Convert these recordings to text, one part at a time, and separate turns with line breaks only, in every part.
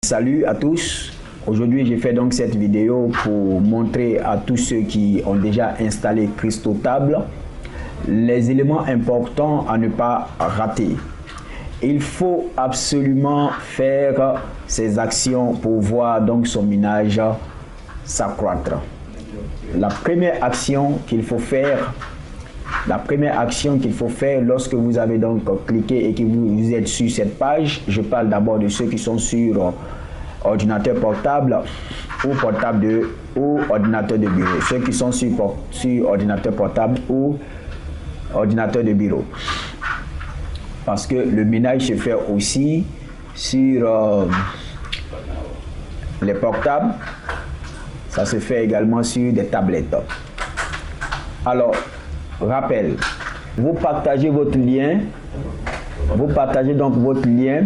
Salut à tous. Aujourd'hui, j'ai fait donc cette vidéo pour montrer à tous ceux qui ont déjà installé Cristotable les éléments importants à ne pas rater. Il faut absolument faire ces actions pour voir donc son minage s'accroître. La première action qu'il faut faire, lorsque vous avez donc cliqué et que vous êtes sur cette page, je parle d'abord de ceux qui sont sur ordinateur portable ou ordinateur de bureau. Ceux qui sont sur ordinateur portable ou ordinateur de bureau. Parce que le minage se fait aussi sur les portables. Ça se fait également sur des tablettes. Alors, rappel, vous partagez votre lien. Vous partagez donc votre lien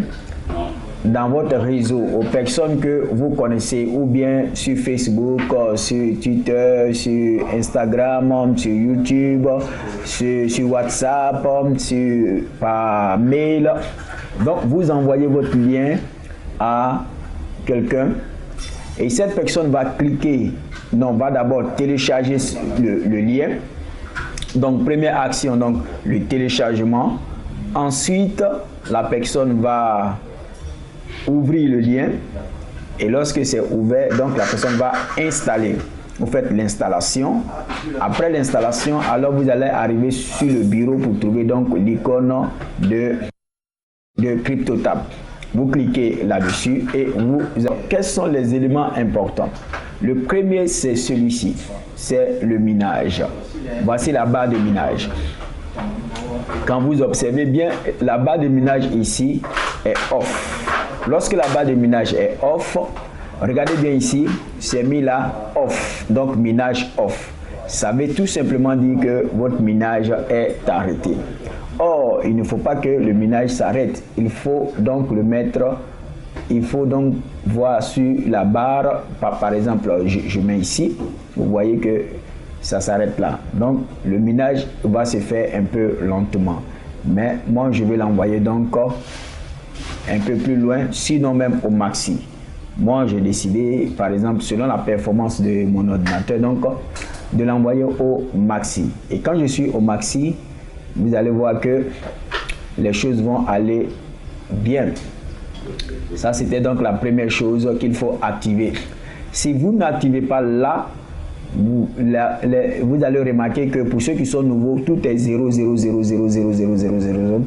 dans votre réseau aux personnes que vous connaissez, ou bien sur Facebook, sur Twitter, sur Instagram, sur YouTube, sur WhatsApp, par mail. Donc vous envoyez votre lien à quelqu'un et cette personne va cliquer, va d'abord télécharger le lien. Donc première action, donc le téléchargement. Ensuite la personne va ouvrir le lien et lorsque c'est ouvert, donc la personne va installer. Vous faites l'installation. Après l'installation, alors vous allez arriver sur le bureau pour trouver donc l'icône de Cristotable. Vous cliquez là-dessus et quels sont les éléments importants? Le premier, c'est celui-ci, c'est le minage. Voici la barre de minage. Quand vous observez bien, la barre de minage ici est off. Lorsque la barre de minage est off, regardez bien ici, c'est mis là off, donc minage off. Ça veut tout simplement dire que votre minage est arrêté. Or, il ne faut pas que le minage s'arrête. Il faut donc le mettre, il faut donc voir sur la barre, par exemple, je mets ici, vous voyez que ça s'arrête là. Donc, le minage va se faire un peu lentement. Mais moi, je vais l'envoyer donc un peu plus loin, sinon même au maxi. Moi, j'ai décidé, par exemple, selon la performance de mon ordinateur, donc de l'envoyer au maxi. Et quand je suis au maxi, vous allez voir que les choses vont aller bien. Ça, c'était donc la première chose qu'il faut activer. Si vous n'activez pas là, vous allez remarquer que pour ceux qui sont nouveaux, tout est 0, 0, 0, 0, 0, 0, 0, 0, 0.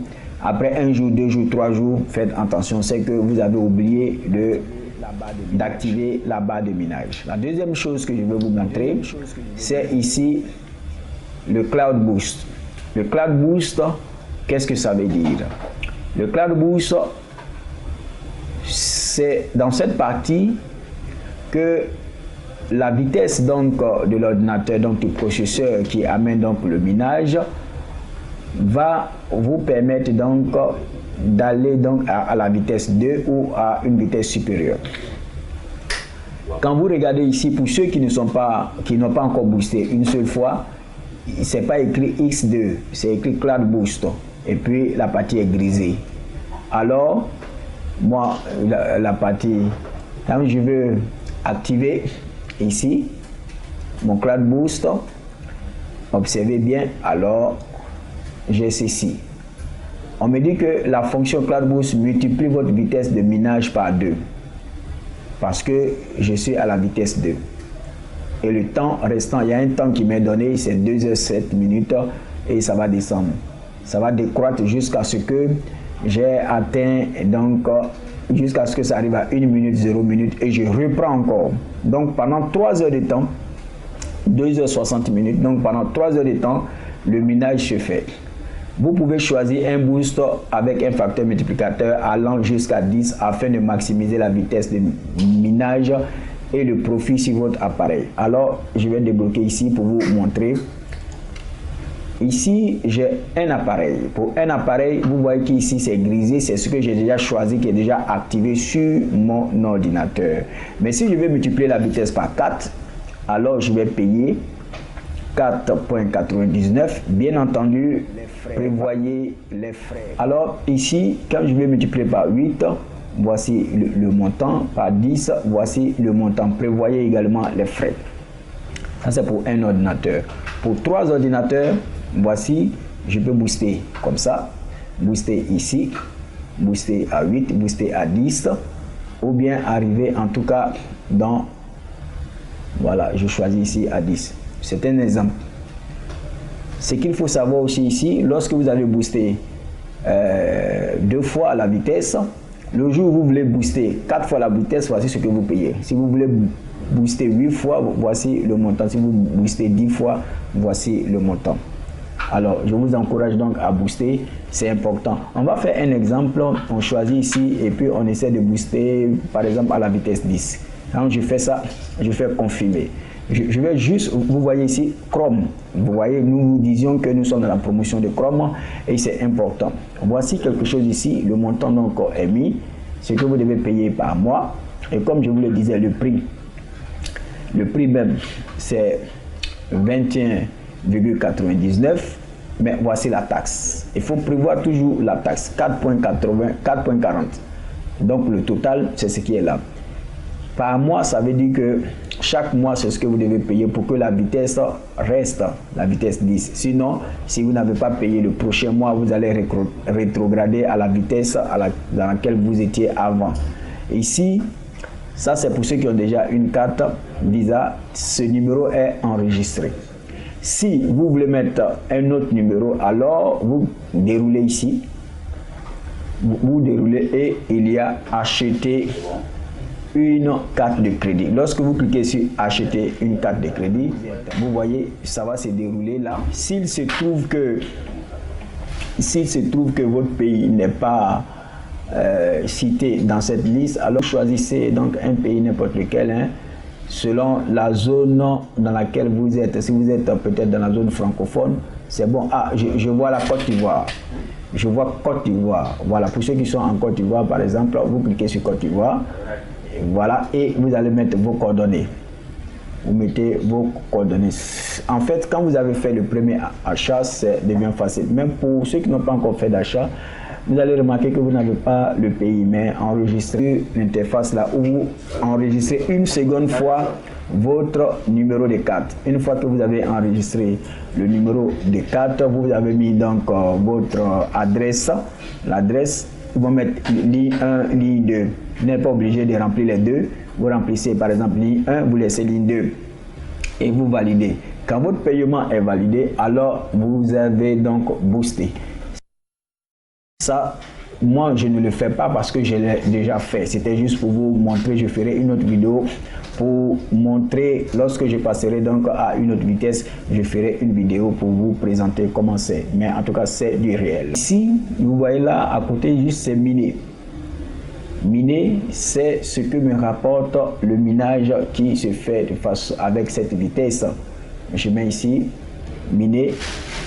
Après un jour, 2 jours, 3 jours, faites attention, c'est que vous avez oublié d'activer la barre de minage. La deuxième chose que je vais vous montrer, c'est ici le Cloud Boost. Le Cloud Boost, qu'est-ce que ça veut dire? Le Cloud Boost, c'est dans cette partie que la vitesse donc de l'ordinateur, donc du processeur qui amène donc le minage, va vous permettre donc d'aller donc à la vitesse 2 ou à une vitesse supérieure. Quand vous regardez ici, pour ceux qui n'ont pas encore boosté une seule fois, c'est pas écrit X2, c'est écrit Cloud Boost et puis la partie est grisée. Alors moi la partie, quand je veux activer ici mon Cloud Boost, observez bien, alors j'ai ceci. On me dit que la fonction Cloud Boost multiplie votre vitesse de minage par 2 parce que je suis à la vitesse 2 et le temps restant, il y a un temps qui m'est donné, c'est 2h07 minutes et ça va descendre, ça va décroître jusqu'à ce que j'ai atteint, donc jusqu'à ce que ça arrive à 1 minute 0 minutes et je reprends encore. Donc pendant 3 heures de temps, 2h60 minutes, donc pendant 3 heures de temps, le minage se fait. Vous pouvez choisir un boost avec un facteur multiplicateur allant jusqu'à 10 afin de maximiser la vitesse de minage et le profit sur votre appareil. Alors, je vais débloquer ici pour vous montrer. Ici, j'ai un appareil. Pour un appareil, vous voyez qu'ici, c'est grisé. C'est ce que j'ai déjà choisi, qui est déjà activé sur mon ordinateur. Mais si je veux multiplier la vitesse par 4, alors je vais payer 4,99. Bien entendu, prévoyez les frais. Alors ici, quand je vais multiplier par 8, voici le montant, par 10, voici le montant. Prévoyez également les frais. Ça, c'est pour un ordinateur. Pour 3 ordinateurs, voici, je peux booster comme ça, booster ici, booster à 8, booster à 10, ou bien arriver en tout cas dans, voilà, je choisis ici à 10. C'est un exemple. Ce qu'il faut savoir aussi ici, lorsque vous avez boosté 2 fois la vitesse, le jour où vous voulez booster 4 fois la vitesse, voici ce que vous payez. Si vous voulez booster 8 fois, voici le montant. Si vous boostez 10 fois, voici le montant. Alors, je vous encourage donc à booster, c'est important. On va faire un exemple, on choisit ici et puis on essaie de booster par exemple à la vitesse 10. Donc, je fais ça, je fais confirmer. Je vais juste, vous voyez ici, Chrome. Vous voyez, nous disions que nous sommes dans la promotion de Chrome et c'est important. Voici quelque chose ici, le montant donc est mis, ce que vous devez payer par mois. Et comme je vous le disais, le prix même, c'est 21,99. Mais voici la taxe. Il faut prévoir toujours la taxe, 4,40. Donc le total, c'est ce qui est là. Par mois, ça veut dire que chaque mois, c'est ce que vous devez payer pour que la vitesse reste, la vitesse 10. Sinon, si vous n'avez pas payé le prochain mois, vous allez rétrograder à la vitesse dans laquelle vous étiez avant. Ici, ça c'est pour ceux qui ont déjà une carte Visa, ce numéro est enregistré. Si vous voulez mettre un autre numéro, alors vous déroulez ici, vous déroulez et il y a acheter une carte de crédit. Lorsque vous cliquez sur acheter une carte de crédit, vous voyez, ça va se dérouler là. S'il se trouve que votre pays n'est pas cité dans cette liste, alors choisissez donc un pays n'importe lequel, hein, selon la zone dans laquelle vous êtes. Si vous êtes peut-être dans la zone francophone, c'est bon. Ah, je vois la Côte d'Ivoire. Je vois Côte d'Ivoire. Voilà, pour ceux qui sont en Côte d'Ivoire, par exemple, vous cliquez sur Côte d'Ivoire. Voilà, et vous allez mettre vos coordonnées. Vous mettez vos coordonnées. En fait, quand vous avez fait le premier achat, c'est devient facile. Même pour ceux qui n'ont pas encore fait d'achat, vous allez remarquer que vous n'avez pas le pays, mais enregistrez l'interface là où vous enregistrez une seconde fois votre numéro de carte. Une fois que vous avez enregistré le numéro de carte, vous avez mis donc votre adresse, l'adresse. Vous mettez ligne 1, ligne 2. Vous n'êtes pas obligé de remplir les deux. Vous remplissez par exemple ligne 1, vous laissez ligne 2 et vous validez. Quand votre paiement est validé, alors vous avez donc boosté. Ça, moi je ne le fais pas parce que je l'ai déjà fait. C'était juste pour vous montrer. Je ferai une autre vidéo pour montrer lorsque je passerai donc à une autre vitesse. Je ferai une vidéo pour vous présenter comment c'est. Mais en tout cas, c'est du réel. Ici, vous voyez là à côté, juste c'est miné. Miner, c'est ce que me rapporte le minage qui se fait de façon avec cette vitesse. Je mets ici miner.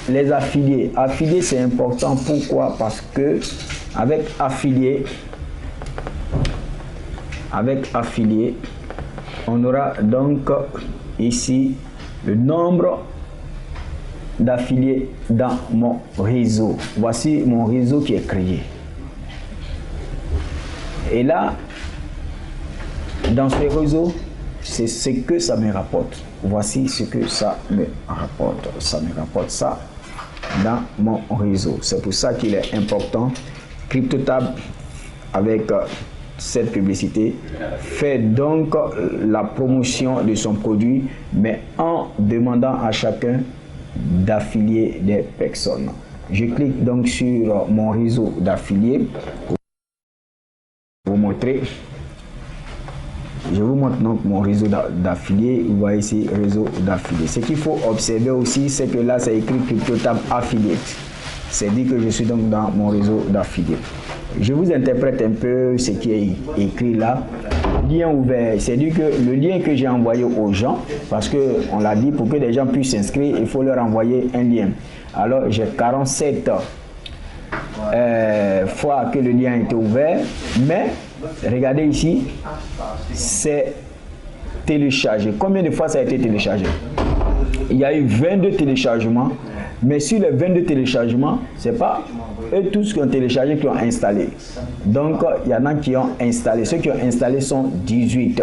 Les affiliés. Affiliés, c'est important. Pourquoi? Parce que avec affiliés, on aura donc ici le nombre d'affiliés dans mon réseau. Voici mon réseau qui est créé. Et là, dans ce réseau, c'est ce que ça me rapporte. Voici ce que ça me rapporte. Ça me rapporte ça dans mon réseau. C'est pour ça qu'il est important. CryptoTab, avec cette publicité, fait donc la promotion de son produit, mais en demandant à chacun d'affilier des personnes. Je clique donc sur mon réseau d'affiliés. Vous montrer. Je vous montre donc mon réseau d'affiliés. Vous voyez ici réseau d'affiliés. Ce qu'il faut observer aussi, c'est que là, c'est écrit CryptoTab Affiliate. C'est dit que je suis donc dans mon réseau d'affiliés. Je vous interprète un peu ce qui est écrit là. Lien ouvert, c'est dit que le lien que j'ai envoyé aux gens, parce que on l'a dit, pour que les gens puissent s'inscrire, il faut leur envoyer un lien. Alors j'ai 47 fois que le lien a été ouvert, mais regardez ici, c'est téléchargé. Combien de fois ça a été téléchargé? Il y a eu 22 téléchargements, Mais sur les 22 téléchargements, c'est pas eux tous qui ont téléchargé qui ont installé. Donc, il y en a qui ont installé. Ceux qui ont installé sont 18.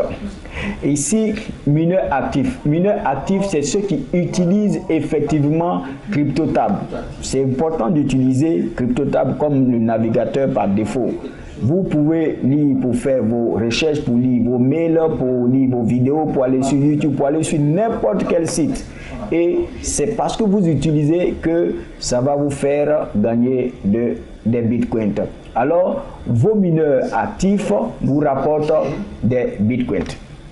Ici, mineurs actifs. Mineurs actifs, c'est ceux qui utilisent effectivement CryptoTab. C'est important d'utiliser CryptoTab comme le navigateur par défaut. Vous pouvez lire pour faire vos recherches, pour lire vos mails, pour lire vos vidéos, pour aller sur YouTube, pour aller sur n'importe quel site. Et c'est parce que vous utilisez que ça va vous faire gagner des bitcoins. Alors, vos mineurs actifs vous rapportent des bitcoins.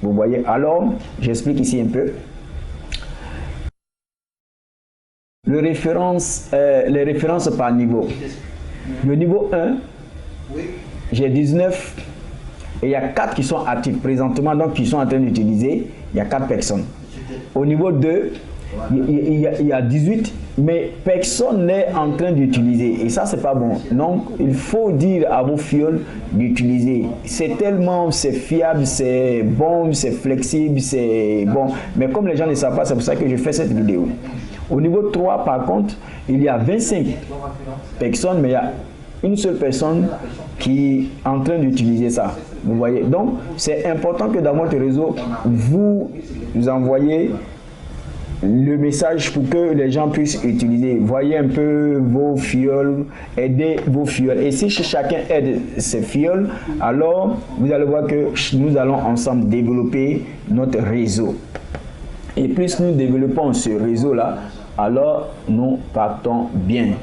Vous voyez? Alors, j'explique ici un peu. Les références par niveau. Le niveau 1, j'ai 19 et il y a 4 qui sont actifs présentement, donc qui sont en train d'utiliser. Il y a 4 personnes. Au niveau 2, il y a 18, mais personne n'est en train d'utiliser. Et ça, c'est pas bon. Donc, il faut dire à vos fioles d'utiliser. C'est fiable, c'est bon, c'est flexible, c'est bon. Mais comme les gens ne savent pas, c'est pour ça que je fais cette vidéo. Au niveau 3, par contre, il y a 25 personnes, mais il y a une seule personne qui est en train d'utiliser ça. Vous voyez? Donc, c'est important que dans votre réseau, vous envoyez le message pour que les gens puissent utiliser. Voyez un peu vos fioles, aidez vos fioles. Et si chacun aide ses fioles, alors vous allez voir que nous allons ensemble développer notre réseau. Et plus nous développons ce réseau-là, alors nous partons bien.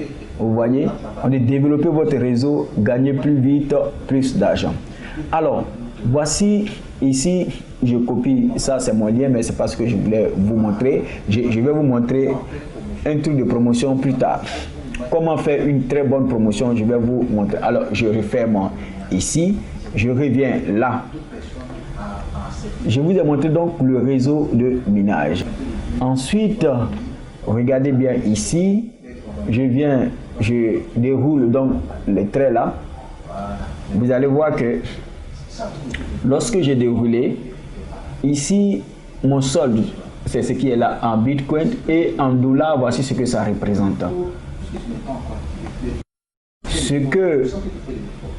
Vous voyez, on a développé votre réseau, gagner plus vite, plus d'argent. Alors, voici ici, je copie, ça c'est mon lien, mais c'est parce que je voulais vous montrer. Je vais vous montrer un truc de promotion plus tard. Comment faire une très bonne promotion, je vais vous montrer. Alors, je referme ici, je reviens là. Je vous ai montré donc le réseau de minage. Ensuite, regardez bien ici, je déroule donc les traits là. Vous allez voir que lorsque j'ai déroulé, ici, mon solde, c'est ce qui est là en Bitcoin et en dollars, voici ce que ça représente. Ce que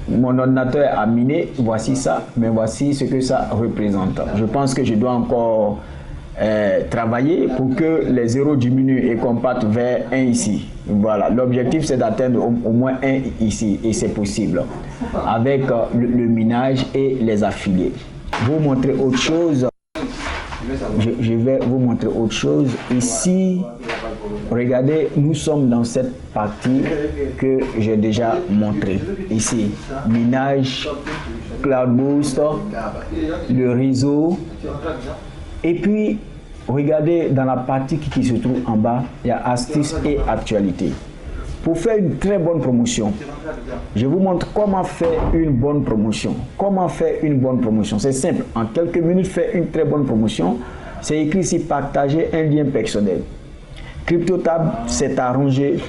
mon ordinateur a miné, voici ça, mais voici ce que ça représente. Je pense que je dois encore travailler pour que les zéros diminuent et qu'on parte vers 1 ici. Voilà, l'objectif c'est d'atteindre au moins 1 ici et c'est possible avec le minage et les affiliés. Vous montrer autre chose. Je vais vous montrer autre chose. Ici, regardez, nous sommes dans cette partie que j'ai déjà montré. Ici, minage, Cloud Boost, le réseau. Et puis, regardez dans la partie qui se trouve en bas, il y a astuces et actualités. Pour faire une très bonne promotion, je vous montre comment faire une bonne promotion. Comment faire une bonne promotion? C'est simple. En quelques minutes, faire une très bonne promotion. C'est écrit ici, partager un lien personnel. CryptoTab s'est arrangé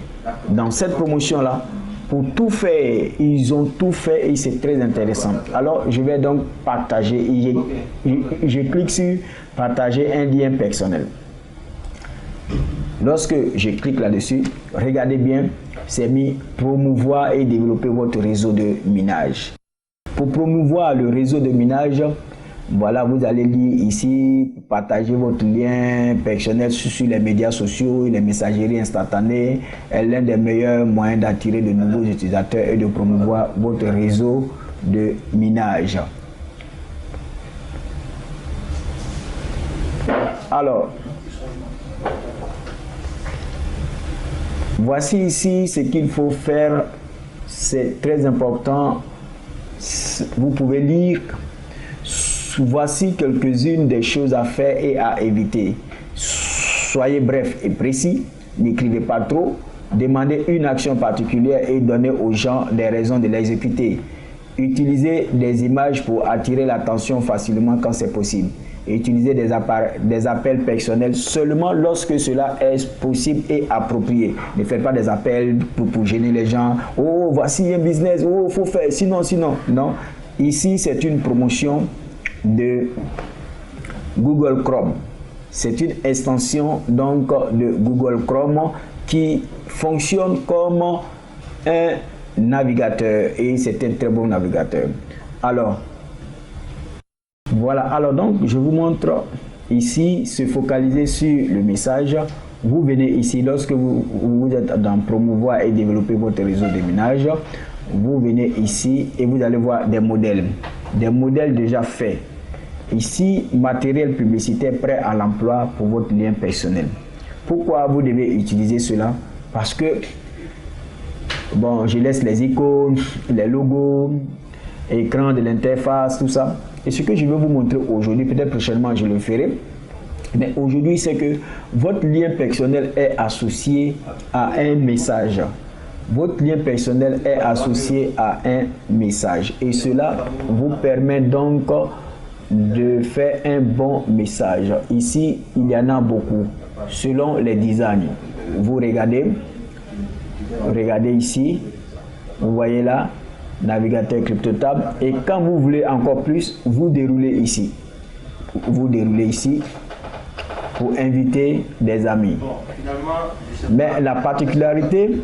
dans cette promotion-là pour tout faire. Ils ont tout fait et c'est très intéressant. Alors, je vais donc partager. Je clique sur partager un lien personnel. Lorsque je clique là-dessus, regardez bien, c'est mis promouvoir et développer votre réseau de minage. Pour promouvoir le réseau de minage, voilà, vous allez lire ici, partager votre lien personnel sur les médias sociaux, les messageries instantanées est l'un des meilleurs moyens d'attirer de nouveaux utilisateurs et de promouvoir votre réseau de minage. Alors, voici ici ce qu'il faut faire, c'est très important, vous pouvez lire, voici quelques-unes des choses à faire et à éviter. Soyez bref et précis, n'écrivez pas trop, demandez une action particulière et donnez aux gens des raisons de l'exécuter. Utilisez des images pour attirer l'attention facilement quand c'est possible. Utilisez des appels personnels seulement lorsque cela est possible et approprié. Ne faites pas des appels pour gêner les gens. Oh, voici un business. Oh, il faut faire. Sinon. Non. Ici, c'est une promotion de Google Chrome. C'est une extension donc de Google Chrome qui fonctionne comme un navigateur et c'est un très bon navigateur. Alors, voilà. Alors donc, je vous montre ici, se focaliser sur le message. Vous venez ici, lorsque vous êtes dans promouvoir et développer votre réseau de minage, vous venez ici et vous allez voir des modèles déjà faits. Ici, matériel publicitaire prêt à l'emploi pour votre lien personnel. Pourquoi vous devez utiliser cela? Parce que, bon, je laisse les icônes, les logos, écran de l'interface, tout ça. Et ce que je veux vous montrer aujourd'hui, peut-être prochainement je le ferai, mais aujourd'hui c'est que votre lien personnel est associé à un message. Votre lien personnel est associé à un message. Et cela vous permet donc de faire un bon message. Ici, il y en a beaucoup, selon les designs. Vous regardez ici, vous voyez là, navigateur CryptoTab. Et quand vous voulez encore plus, vous déroulez ici. Vous déroulez ici pour inviter des amis. Mais la particularité,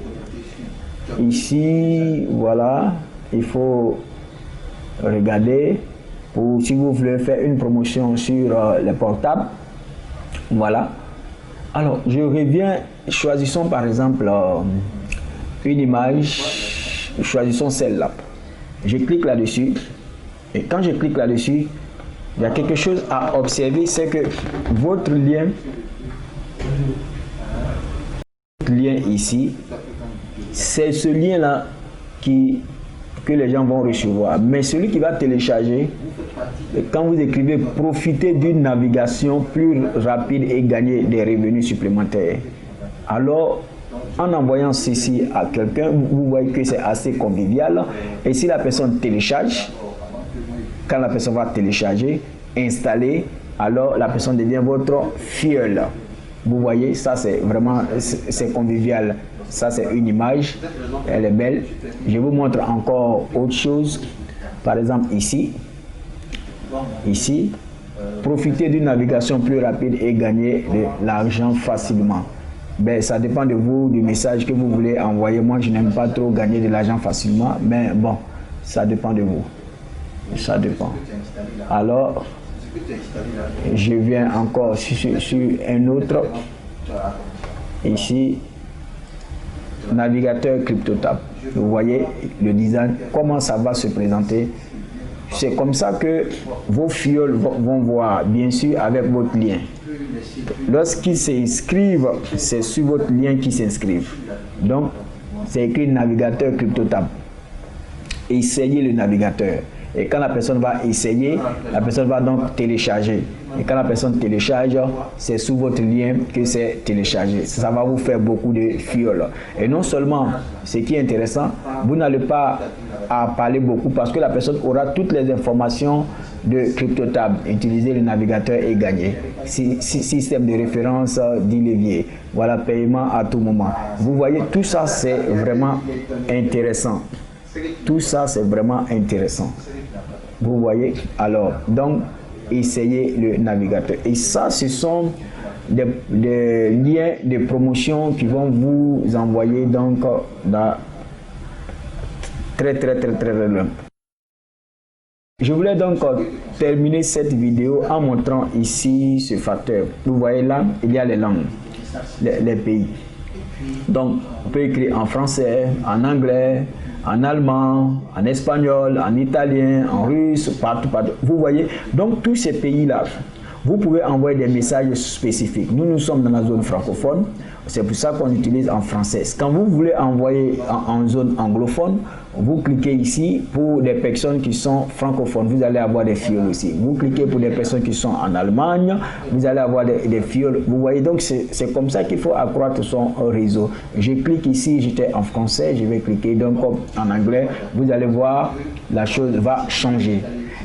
ici, voilà, il faut regarder pour si vous voulez faire une promotion sur les portables. Voilà. Alors, je reviens, choisissons par exemple une image, choisissons celle-là. Je clique là-dessus et quand je clique là-dessus, il y a quelque chose à observer, c'est que votre lien ici, c'est ce lien-là que les gens vont recevoir. Mais celui qui va télécharger, quand vous écrivez « Profitez d'une navigation plus rapide et gagner des revenus supplémentaires », alors en envoyant ceci à quelqu'un, vous voyez que c'est assez convivial. Et si la personne télécharge, quand la personne va télécharger, installer, alors la personne devient votre filleule. Vous voyez, ça c'est vraiment, c'est convivial. Ça c'est une image, elle est belle. Je vous montre encore autre chose. Par exemple ici, profiter d'une navigation plus rapide et gagner de l'argent facilement. Ben, ça dépend de vous, du message que vous voulez envoyer. Moi, je n'aime pas trop gagner de l'argent facilement, mais bon, ça dépend de vous. Ça dépend. Alors, je viens encore sur un autre. Ici, navigateur CryptoTab. Vous voyez le design, comment ça va se présenter. C'est comme ça que vos fioles vont voir, bien sûr, avec votre lien. Lorsqu'ils s'inscrivent, c'est sur votre lien qu'ils s'inscrivent. Donc, c'est écrit navigateur CryptoTab. Essayez le navigateur. Et quand la personne va essayer, la personne va donc télécharger. Et quand la personne télécharge, c'est sous votre lien que c'est téléchargé. Ça va vous faire beaucoup de fioles. Et non seulement, ce qui est intéressant, vous n'allez pas à parler beaucoup parce que la personne aura toutes les informations de CryptoTab. Utiliser le navigateur et gagner. Système de référence d'e-levier. Voilà, paiement à tout moment. Vous voyez, tout ça, c'est vraiment intéressant. Tout ça, c'est vraiment intéressant. Vous voyez, alors, donc, essayez le navigateur. Et ça, ce sont des liens de promotion qui vont vous envoyer donc dans très loin. Je voulais donc terminer cette vidéo en montrant ici ce facteur. Vous voyez là, il y a les langues, les pays. Donc, on peut écrire en français, en anglais, en allemand, en espagnol, en italien, en russe, partout. Vous voyez, donc tous ces pays-là, vous pouvez envoyer des messages spécifiques. Nous sommes dans la zone francophone, c'est pour ça qu'on utilise en français. Quand vous voulez envoyer en zone anglophone, vous cliquez ici pour des personnes qui sont francophones, vous allez avoir des fioles aussi. Vous cliquez pour des personnes qui sont en Allemagne, vous allez avoir des fioles. Vous voyez, donc c'est comme ça qu'il faut accroître son réseau. Je clique ici, j'étais en français, je vais cliquer donc en anglais. Vous allez voir, la chose va changer.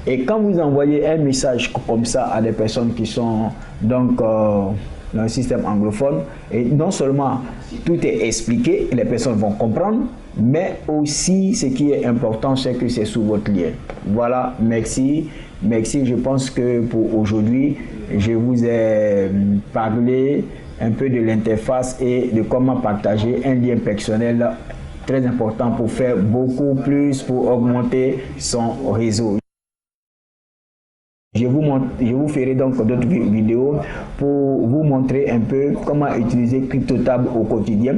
Et quand vous envoyez un message comme ça à des personnes qui sont donc dans le système anglophone, et non seulement tout est expliqué, les personnes vont comprendre, mais aussi ce qui est important, c'est que c'est sous votre lien. Voilà, merci. Merci, je pense que pour aujourd'hui, je vous ai parlé un peu de l'interface et de comment partager un lien personnel très important pour faire beaucoup plus, pour augmenter son réseau. Je vous ferai donc d'autres vidéos pour vous montrer un peu comment utiliser CryptoTab au quotidien.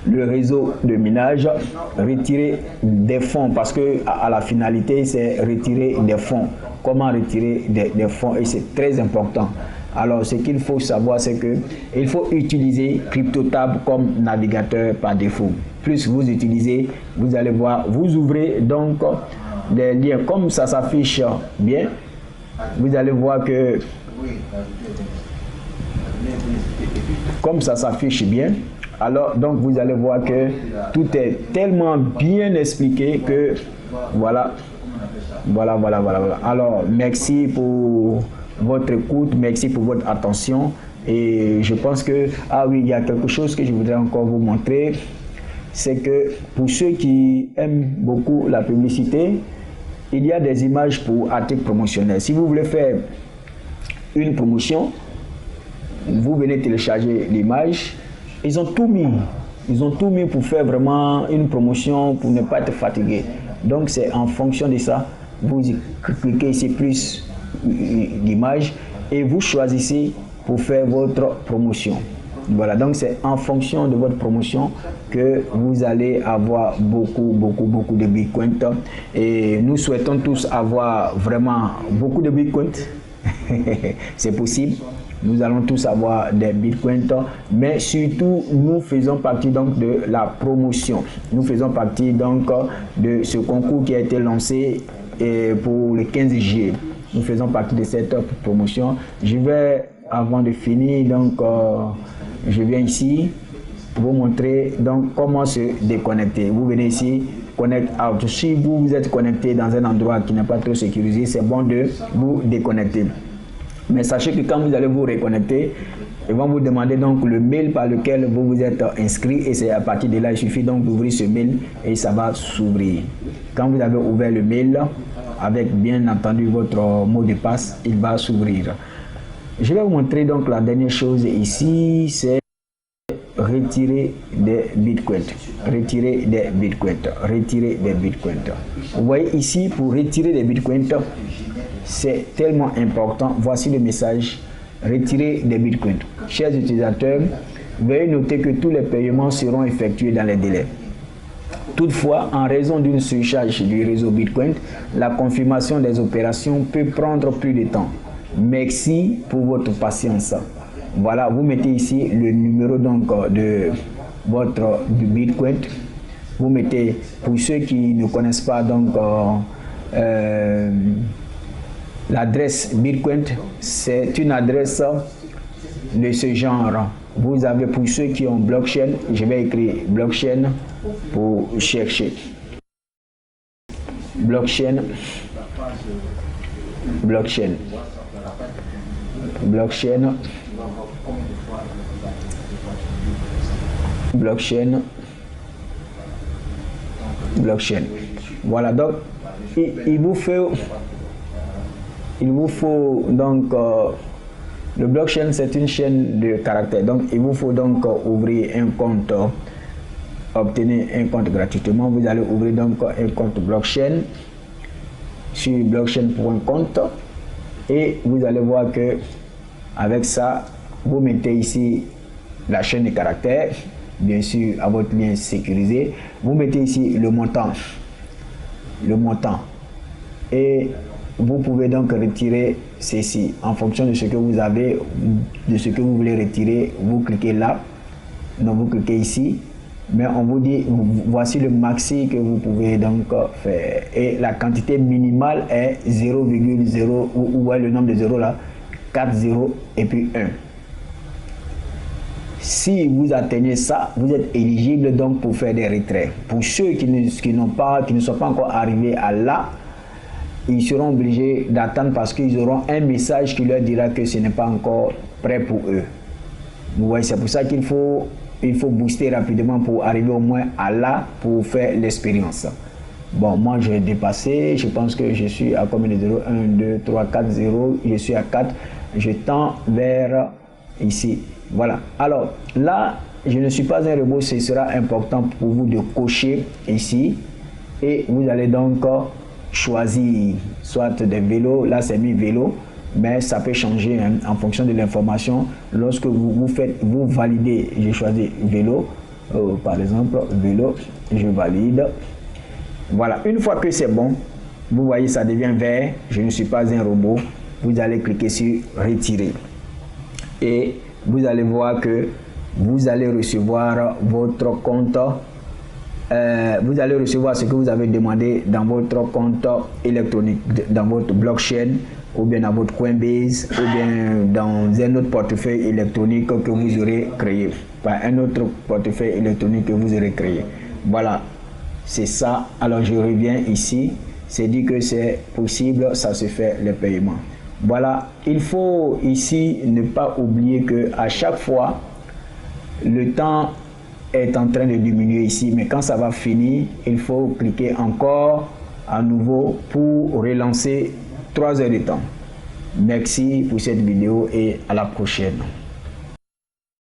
Le réseau de minage, retirer des fonds, parce que à la finalité c'est retirer des fonds. Comment retirer des fonds, et c'est très important. Alors ce qu'il faut savoir, c'est que il faut utiliser CryptoTab comme navigateur par défaut. Plus vous utilisez, vous allez voir, vous ouvrez donc des liens comme ça s'affiche bien. Vous allez voir que comme ça s'affiche bien, alors donc vous allez voir que tout est tellement bien expliqué que voilà. Alors merci pour votre écoute, merci pour votre attention, et je pense que il y a quelque chose que je voudrais encore vous montrer, c'est que pour ceux qui aiment beaucoup la publicité, il y a des images pour articles promotionnels. Si vous voulez faire une promotion, vous venez télécharger l'image. Ils ont tout mis. Ils ont tout mis pour faire vraiment une promotion, pour ne pas être fatigué. Donc c'est en fonction de ça. Vous cliquez ici plus d'image et vous choisissez pour faire votre promotion. Voilà, donc c'est en fonction de votre promotion que vous allez avoir beaucoup de Bitcoin. Et nous souhaitons tous avoir vraiment beaucoup de Bitcoin. C'est possible. Nous allons tous avoir des Bitcoins, mais surtout nous faisons partie donc de la promotion. Nous faisons partie donc de ce concours qui a été lancé pour le 15 juillet. Nous faisons partie de cette promotion. Je vais, avant de finir, donc je viens ici vous montrer donc comment se déconnecter. Vous venez ici, Connect Out. Si vous êtes connecté dans un endroit qui n'est pas trop sécurisé, c'est bon de vous déconnecter. Mais sachez que quand vous allez vous reconnecter, ils vont vous demander donc le mail par lequel vous vous êtes inscrit, et c'est à partir de là, il suffit donc d'ouvrir ce mail et ça va s'ouvrir. Quand vous avez ouvert le mail, avec bien entendu votre mot de passe, il va s'ouvrir. Je vais vous montrer donc la dernière chose ici, c'est retirer des bitcoins. Retirer des bitcoins. Retirer des bitcoins. Vous voyez ici, pour retirer des bitcoins, c'est tellement important. Voici le message: retirer des bitcoins. Chers utilisateurs, veuillez noter que tous les paiements seront effectués dans les délais. Toutefois, en raison d'une surcharge du réseau Bitcoin, la confirmation des opérations peut prendre plus de temps. Merci pour votre patience. Voilà, vous mettez ici le numéro donc de votre Bitcoin. Vous mettez, pour ceux qui ne connaissent pas donc l'adresse Bitcoin, c'est une adresse de ce genre. Vous avez, pour ceux qui ont blockchain, je vais écrire blockchain pour chercher. Blockchain. Blockchain. Blockchain. Blockchain. Blockchain. Voilà, donc il vous faut donc le blockchain, c'est une chaîne de caractères. Donc il vous faut donc ouvrir un compte, obtenir un compte gratuitement. Vous allez ouvrir donc un compte blockchain sur blockchain.com et vous allez voir que avec ça, vous mettez ici la chaîne de caractères, bien sûr à votre lien sécurisé. Vous mettez ici le montant, et vous pouvez donc retirer ceci en fonction de ce que vous avez, de ce que vous voulez retirer. Vous cliquez là, donc vous cliquez ici, mais on vous dit voici le maxi que vous pouvez donc faire, et la quantité minimale est 0,0 ou le nombre de zéros là, 4 0 et puis 1. Si vous atteignez ça, vous êtes éligible donc pour faire des retraits. Pour ceux qui ne sont pas encore arrivés à là, ils seront obligés d'attendre parce qu'ils auront un message qui leur dira que ce n'est pas encore prêt pour eux. Vous voyez, c'est pour ça qu'il faut booster rapidement pour arriver au moins à là pour faire l'expérience. Bon, moi j'ai dépassé, je pense que je suis à combien de 0? 1, 2, 3, 4, 0, je suis à 4. Je tends vers ici. Voilà. Alors là, je ne suis pas un robot, ce sera important pour vous de cocher ici. Et vous allez donc choisir soit des vélos, là c'est mis vélo, mais ça peut changer hein, en fonction de l'information. Lorsque vous validez, j'ai choisi vélo, par exemple, vélo, je valide. Voilà, une fois que c'est bon, vous voyez ça devient vert, je ne suis pas un robot, vous allez cliquer sur retirer. Et vous allez voir que vous allez recevoir votre compte. Vous allez recevoir ce que vous avez demandé dans votre compte électronique, dans votre blockchain, ou bien dans votre Coinbase, ou bien dans un autre portefeuille électronique que vous aurez créé. Enfin, un autre portefeuille électronique que vous aurez créé. Voilà, c'est ça. Alors je reviens ici, c'est dit que c'est possible, ça se fait le paiement. Voilà, il faut ici ne pas oublier que à chaque fois, le temps est en train de diminuer ici, mais quand ça va finir, il faut cliquer encore à nouveau pour relancer 3 heures de temps. Merci pour cette vidéo et à la prochaine.